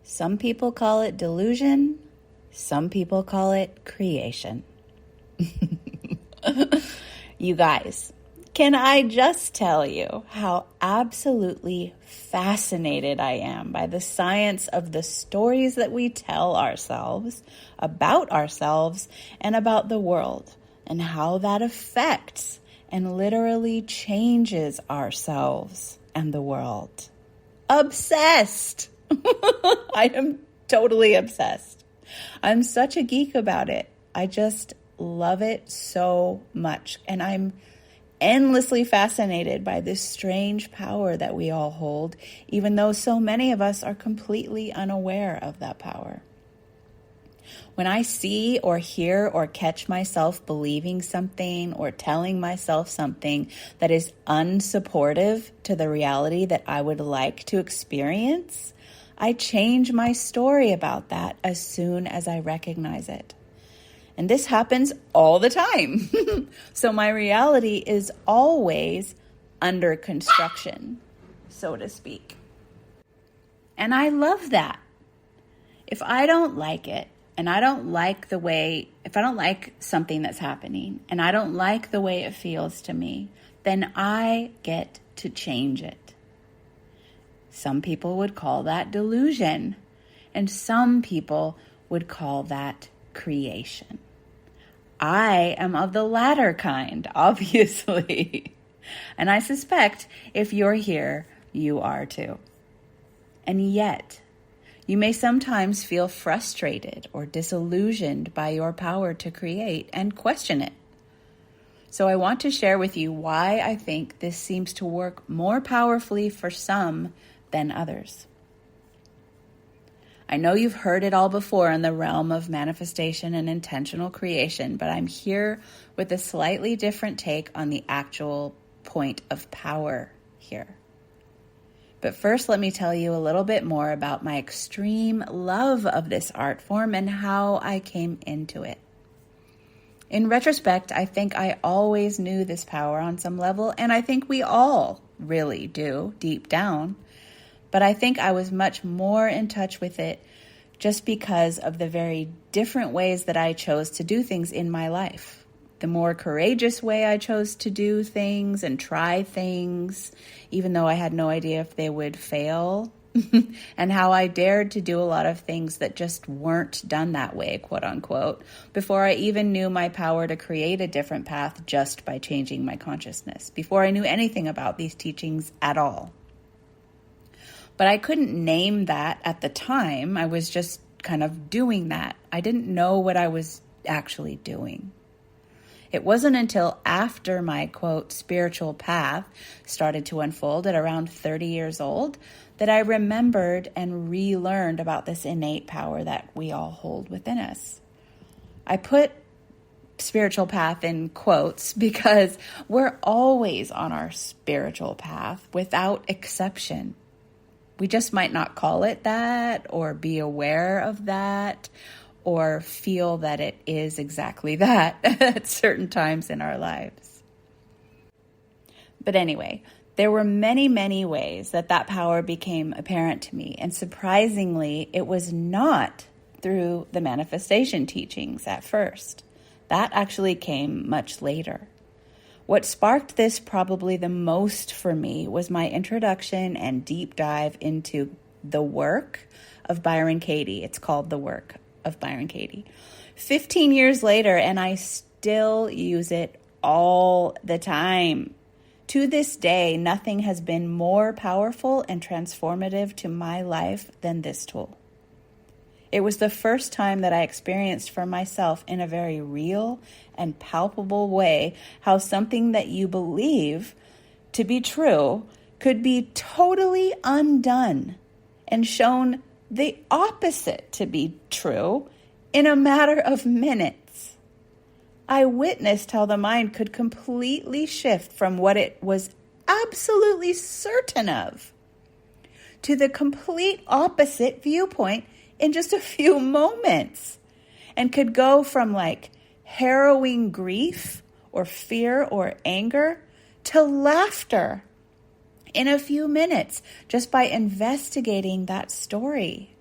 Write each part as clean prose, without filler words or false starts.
Some people call it delusion. Some people call it creation. You guys, can I just tell you how absolutely fascinated I am by the science of the stories that we tell ourselves, about ourselves, and about the world, and how that affects and literally changes ourselves and the world. Obsessed! I am totally obsessed. I'm such a geek about it. I just love it so much. And I'm endlessly fascinated by this strange power that we all hold, even though so many of us are completely unaware of that power. When I see or hear or catch myself believing something or telling myself something that is unsupportive to the reality that I would like to experience, I change my story about that as soon as I recognize it. And this happens all the time. So my reality is always under construction, so to speak. And I love that. If I don't like it, and I don't like if I don't like something that's happening, and I don't like the way it feels to me, then I get to change it. Some people would call that delusion, and some people would call that creation. I am of the latter kind, obviously. And I suspect if you're here, you are too. And yet, you may sometimes feel frustrated or disillusioned by your power to create and question it. So I want to share with you why I think this seems to work more powerfully for some than others. I know you've heard it all before in the realm of manifestation and intentional creation, but I'm here with a slightly different take on the actual point of power here. But first, let me tell you a little bit more about my extreme love of this art form and how I came into it. In retrospect, I think I always knew this power on some level, and I think we all really do deep down. But I think I was much more in touch with it just because of the very different ways that I chose to do things in my life. The more courageous way I chose to do things and try things, even though I had no idea if they would fail, and how I dared to do a lot of things that just weren't done that way, quote unquote, before I even knew my power to create a different path just by changing my consciousness, before I knew anything about these teachings at all. But I couldn't name that at the time. I was just kind of doing that. I didn't know what I was actually doing. It wasn't until after my, quote, spiritual path started to unfold at around 30 years old that I remembered and relearned about this innate power that we all hold within us. I put spiritual path in quotes because we're always on our spiritual path without exception. We just might not call it that or be aware of that or feel that it is exactly that at certain times in our lives. But anyway, there were many, many ways that power became apparent to me. And surprisingly, it was not through the manifestation teachings at first. That actually came much later. What sparked this probably the most for me was my introduction and deep dive into the work of Byron Katie. It's called The Work of Byron Katie. 15 years later, and I still use it all the time. To this day, nothing has been more powerful and transformative to my life than this tool. It was the first time that I experienced for myself in a very real and palpable way how something that you believe to be true could be totally undone and shown the opposite to be true in a matter of minutes. I witnessed how the mind could completely shift from what it was absolutely certain of to the complete opposite viewpoint in just a few moments, and could go from like harrowing grief or fear or anger to laughter in a few minutes just by investigating that story.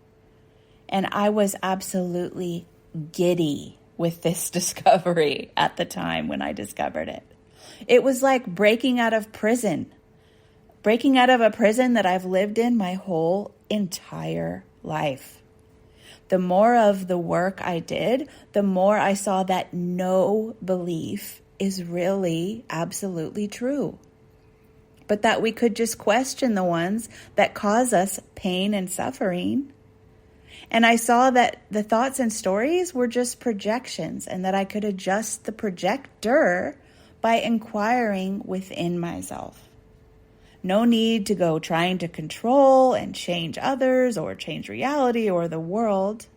And I was absolutely giddy with this discovery at the time when I discovered it. It was like breaking out of a prison that I've lived in my whole entire life. The more of the work I did, the more I saw that no belief is really absolutely true, but that we could just question the ones that cause us pain and suffering. And I saw that the thoughts and stories were just projections, and that I could adjust the projector by inquiring within myself. No need to go trying to control and change others or change reality or the world.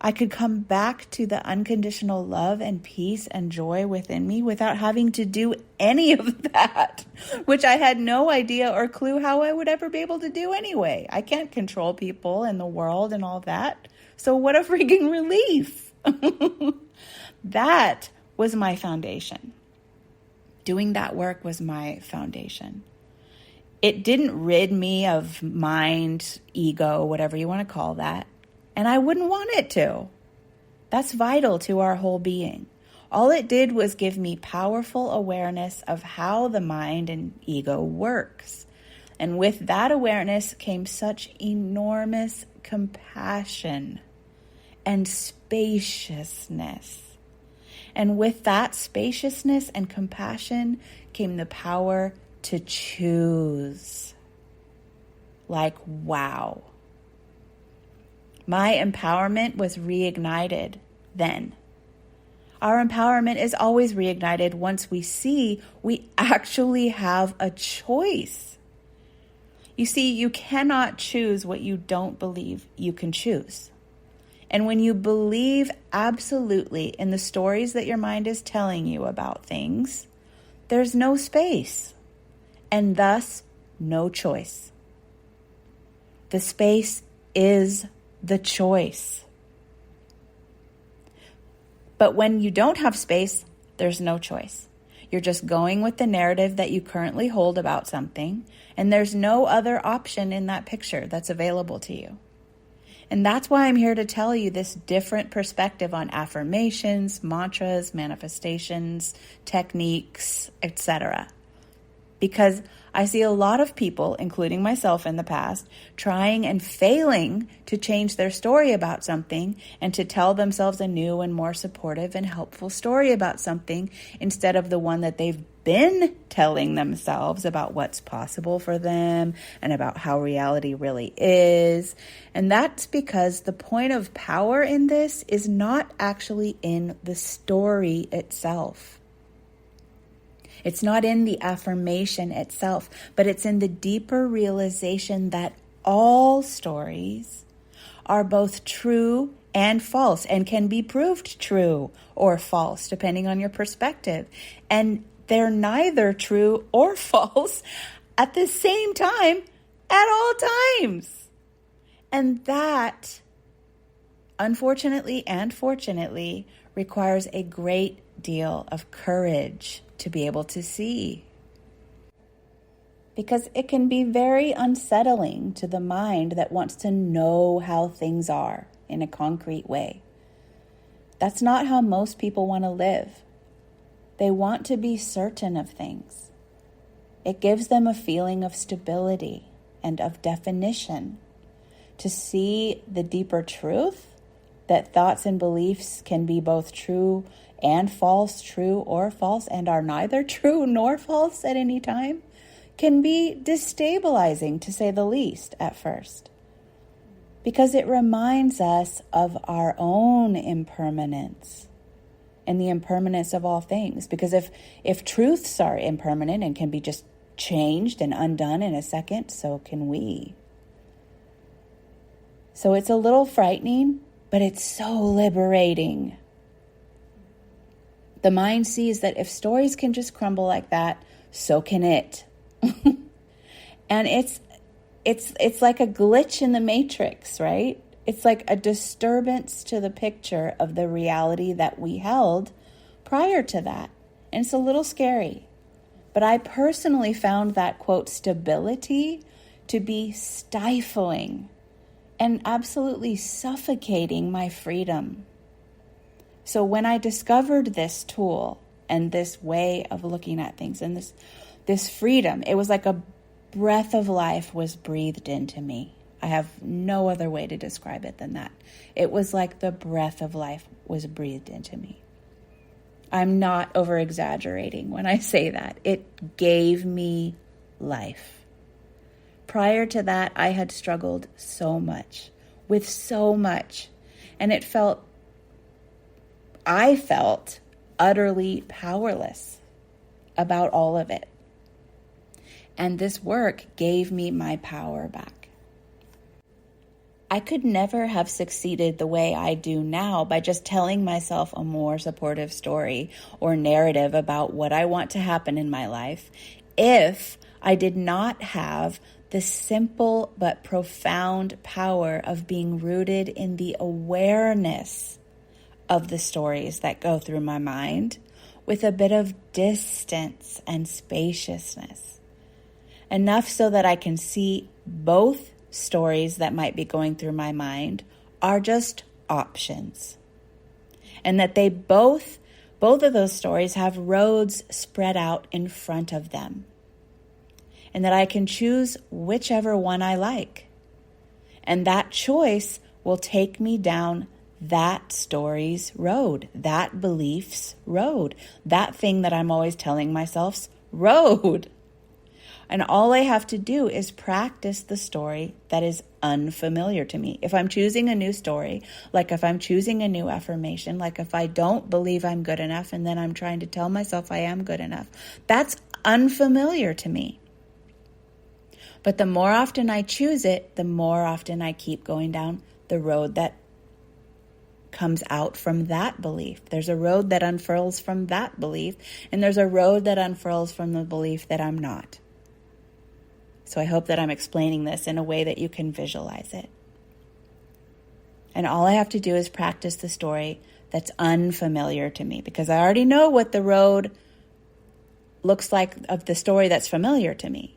I could come back to the unconditional love and peace and joy within me without having to do any of that, which I had no idea or clue how I would ever be able to do anyway. I can't control people and the world and all that. So what a freaking relief. That was my foundation. Doing that work was my foundation. It didn't rid me of mind, ego, whatever you want to call that. And I wouldn't want it to. That's vital to our whole being. All it did was give me powerful awareness of how the mind and ego works. And with that awareness came such enormous compassion and spaciousness. And with that spaciousness and compassion came the power to choose. Like, wow. My empowerment was reignited then. Our empowerment is always reignited once we see we actually have a choice. You see, you cannot choose what you don't believe you can choose. And when you believe absolutely in the stories that your mind is telling you about things, there's no space, and thus no choice. The space is the choice. But when you don't have space, there's no choice. You're just going with the narrative that you currently hold about something, and there's no other option in that picture that's available to you. And that's why I'm here to tell you this different perspective on affirmations, mantras, manifestations, techniques, etc. Because I see a lot of people, including myself in the past, trying and failing to change their story about something and to tell themselves a new and more supportive and helpful story about something instead of the one that they've been telling themselves about what's possible for them and about how reality really is. And that's because the point of power in this is not actually in the story itself. It's not in the affirmation itself, but it's in the deeper realization that all stories are both true and false and can be proved true or false, depending on your perspective. And they're neither true or false at the same time at all times. And that, unfortunately and fortunately, requires a great deal of courage to be able to see. Because it can be very unsettling to the mind that wants to know how things are in a concrete way. That's not how most people want to live. They want to be certain of things. It gives them a feeling of stability and of definition. To see the deeper truth, that thoughts and beliefs can be both true and false, true or false, and are neither true nor false at any time, can be destabilizing, to say the least, at first. Because it reminds us of our own impermanence and the impermanence of all things. Because if truths are impermanent and can be just changed and undone in a second, so can we. So it's a little frightening, but it's so liberating. The mind sees that if stories can just crumble like that, so can it. And it's like a glitch in the matrix, right? It's like a disturbance to the picture of the reality that we held prior to that. And it's a little scary. But I personally found that, quote, stability to be stifling and absolutely suffocating my freedom. So when I discovered this tool and this way of looking at things and this freedom, it was like a breath of life was breathed into me. I have no other way to describe it than that. It was like the breath of life was breathed into me. I'm not over-exaggerating when I say that. It gave me life. Prior to that, I had struggled so much, with so much, and I felt utterly powerless about all of it. And this work gave me my power back. I could never have succeeded the way I do now by just telling myself a more supportive story or narrative about what I want to happen in my life if I did not have the simple but profound power of being rooted in the awareness of the stories that go through my mind with a bit of distance and spaciousness. Enough so that I can see both stories that might be going through my mind are just options. And that they both of those stories have roads spread out in front of them. And that I can choose whichever one I like. And that choice will take me down that story's road, that belief's road, that thing that I'm always telling myself's road. And all I have to do is practice the story that is unfamiliar to me. If I'm choosing a new story, like if I'm choosing a new affirmation, like if I don't believe I'm good enough and then I'm trying to tell myself I am good enough, that's unfamiliar to me. But the more often I choose it, the more often I keep going down the road that comes out from that belief. There's a road that unfurls from that belief, and there's a road that unfurls from the belief that I'm not. So I hope that I'm explaining this in a way that you can visualize it. And all I have to do is practice the story that's unfamiliar to me, because I already know what the road looks like of the story that's familiar to me.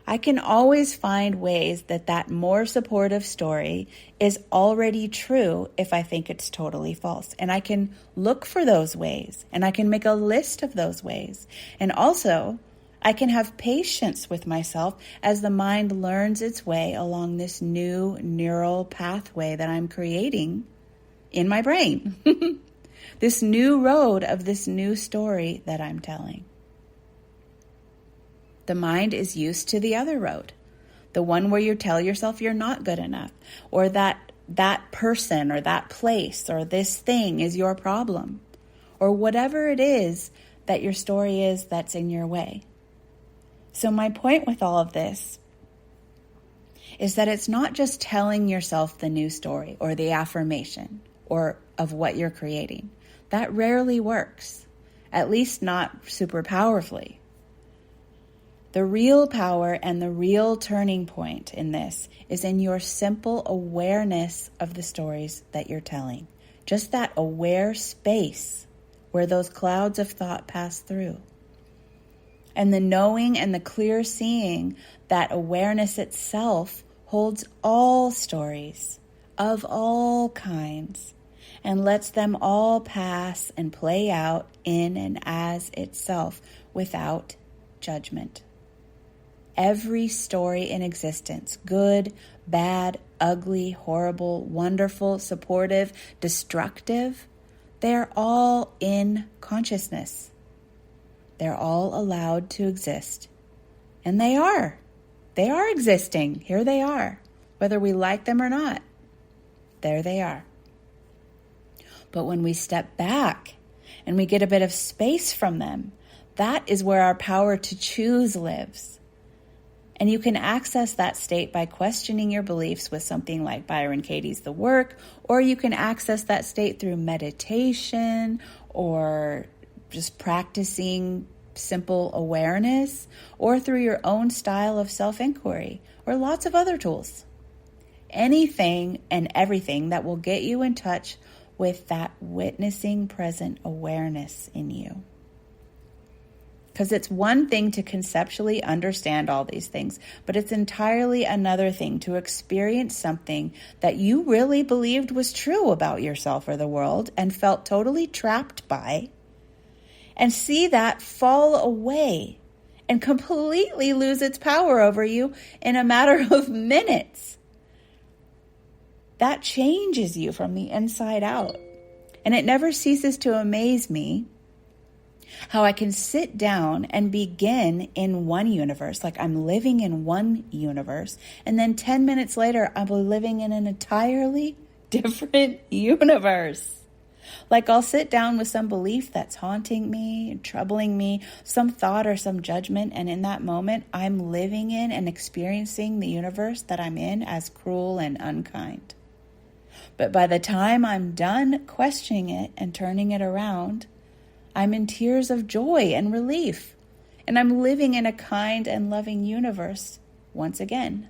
I can always find ways that more supportive story is already true if I think it's totally false. And I can look for those ways, and I can make a list of those ways. And also, I can have patience with myself as the mind learns its way along this new neural pathway that I'm creating in my brain. This new road of this new story that I'm telling. The mind is used to the other road, the one where you tell yourself you're not good enough, or that person or that place or this thing is your problem, or whatever it is that your story is that's in your way. So my point with all of this is that it's not just telling yourself the new story or the affirmation or of what you're creating. That rarely works, at least not super powerfully. The real power and the real turning point in this is in your simple awareness of the stories that you're telling. Just that aware space where those clouds of thought pass through. And the knowing and the clear seeing that awareness itself holds all stories of all kinds and lets them all pass and play out in and as itself without judgment. Every story in existence, good, bad, ugly, horrible, wonderful, supportive, destructive, they're all in consciousness. They're all allowed to exist. And they are. They are existing. Here they are. Whether we like them or not, there they are. But when we step back and we get a bit of space from them, that is where our power to choose lives. And you can access that state by questioning your beliefs with something like Byron Katie's The Work, or you can access that state through meditation or just practicing simple awareness, or through your own style of self-inquiry, or lots of other tools. Anything and everything that will get you in touch with that witnessing present awareness in you. Because it's one thing to conceptually understand all these things, but it's entirely another thing to experience something that you really believed was true about yourself or the world and felt totally trapped by, and see that fall away and completely lose its power over you in a matter of minutes. That changes you from the inside out. And it never ceases to amaze me how I can sit down and begin in one universe, like I'm living in one universe, and then 10 minutes later, I'll be living in an entirely different universe. Like I'll sit down with some belief that's haunting me, troubling me, some thought or some judgment, and in that moment, I'm living in and experiencing the universe that I'm in as cruel and unkind. But by the time I'm done questioning it and turning it around, I'm in tears of joy and relief, and I'm living in a kind and loving universe once again.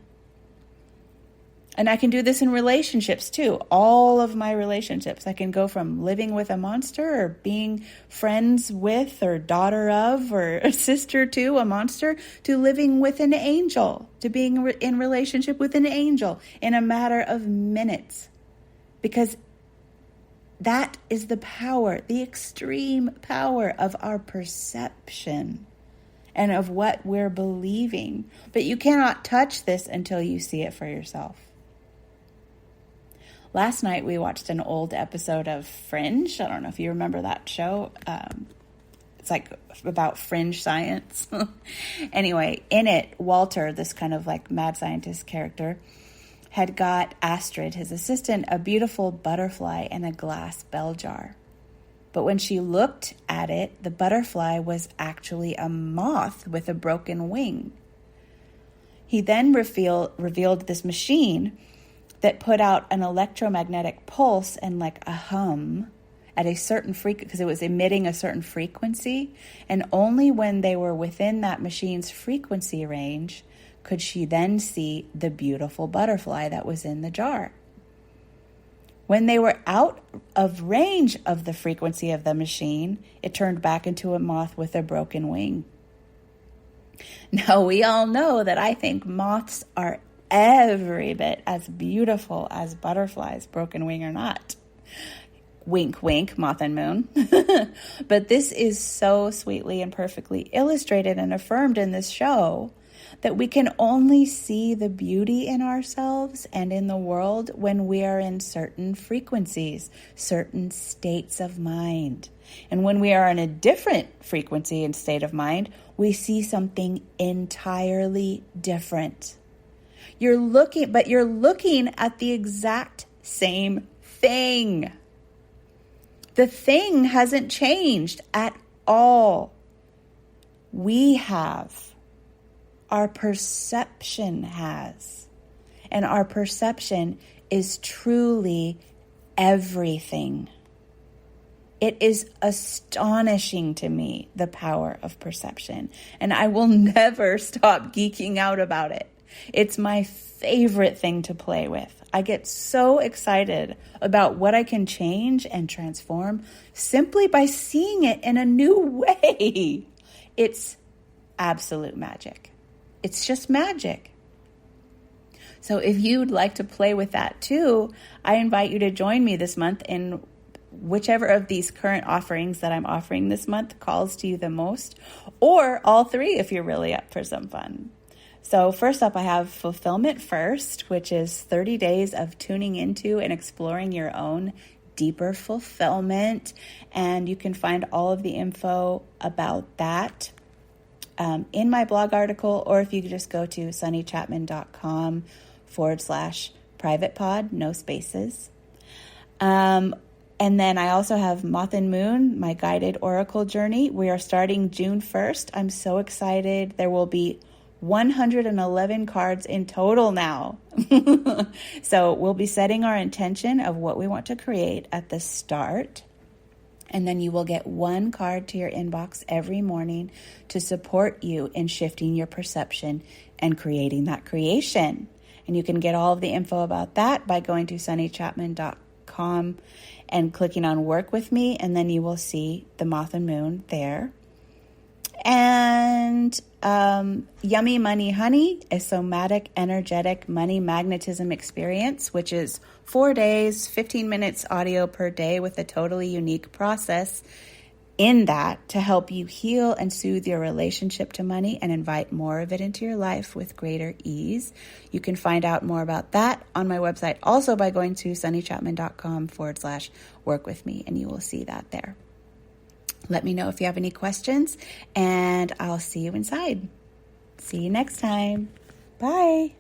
And I can do this in relationships too. All of my relationships. I can go from living with a monster or being friends with or daughter of or a sister to a monster to living with an angel, to being in relationship with an angel in a matter of minutes. Because that is the power, the extreme power of our perception and of what we're believing. But you cannot touch this until you see it for yourself. Last night we watched an old episode of Fringe. I don't know if you remember that show. It's like about fringe science. Anyway, in it, Walter, this kind of like mad scientist character, had got Astrid, his assistant, a beautiful butterfly in a glass bell jar. But when she looked at it, the butterfly was actually a moth with a broken wing. He then revealed this machine that put out an electromagnetic pulse and like a hum at a certain frequency, because it was emitting a certain frequency. And only when they were within that machine's frequency range could she then see the beautiful butterfly that was in the jar. When they were out of range of the frequency of the machine, it turned back into a moth with a broken wing. Now, we all know that I think moths are every bit as beautiful as butterflies, broken wing or not. Wink, wink, moth and moon. But this is so sweetly and perfectly illustrated and affirmed in this show that we can only see the beauty in ourselves and in the world when we are in certain frequencies, certain states of mind. And when we are in a different frequency and state of mind, we see something entirely different. You're looking at the exact same thing. The thing hasn't changed at all. We have. Our perception has. And our perception is truly everything. It is astonishing to me, the power of perception. And I will never stop geeking out about it. It's my favorite thing to play with. I get so excited about what I can change and transform simply by seeing it in a new way. It's absolute magic. It's just magic. So if you'd like to play with that too, I invite you to join me this month in whichever of these current offerings that I'm offering this month calls to you the most, or all three if you're really up for some fun. So first up, I have Fulfillment First, which is 30 days of tuning into and exploring your own deeper fulfillment. And you can find all of the info about that in my blog article, or if you could just go to sunnychapman.com/private pod, no spaces. And then I also have Moth and Moon, my guided oracle journey. We are starting June 1st. I'm so excited. There will be 111 cards in total now. So we'll be setting our intention of what we want to create at the start. And then you will get one card to your inbox every morning to support you in shifting your perception and creating that creation. And you can get all of the info about that by going to sunnychapman.com and clicking on Work With Me, and then you will see the Moth and Moon there. And Yummy Money Honey, a somatic, energetic money magnetism experience, which is 4 days, 15 minutes audio per day with a totally unique process in that to help you heal and soothe your relationship to money and invite more of it into your life with greater ease. You can find out more about that on my website, also by going to sunnychapman.com/work with me, and you will see that there. Let me know if you have any questions, and I'll see you inside. See you next time. Bye.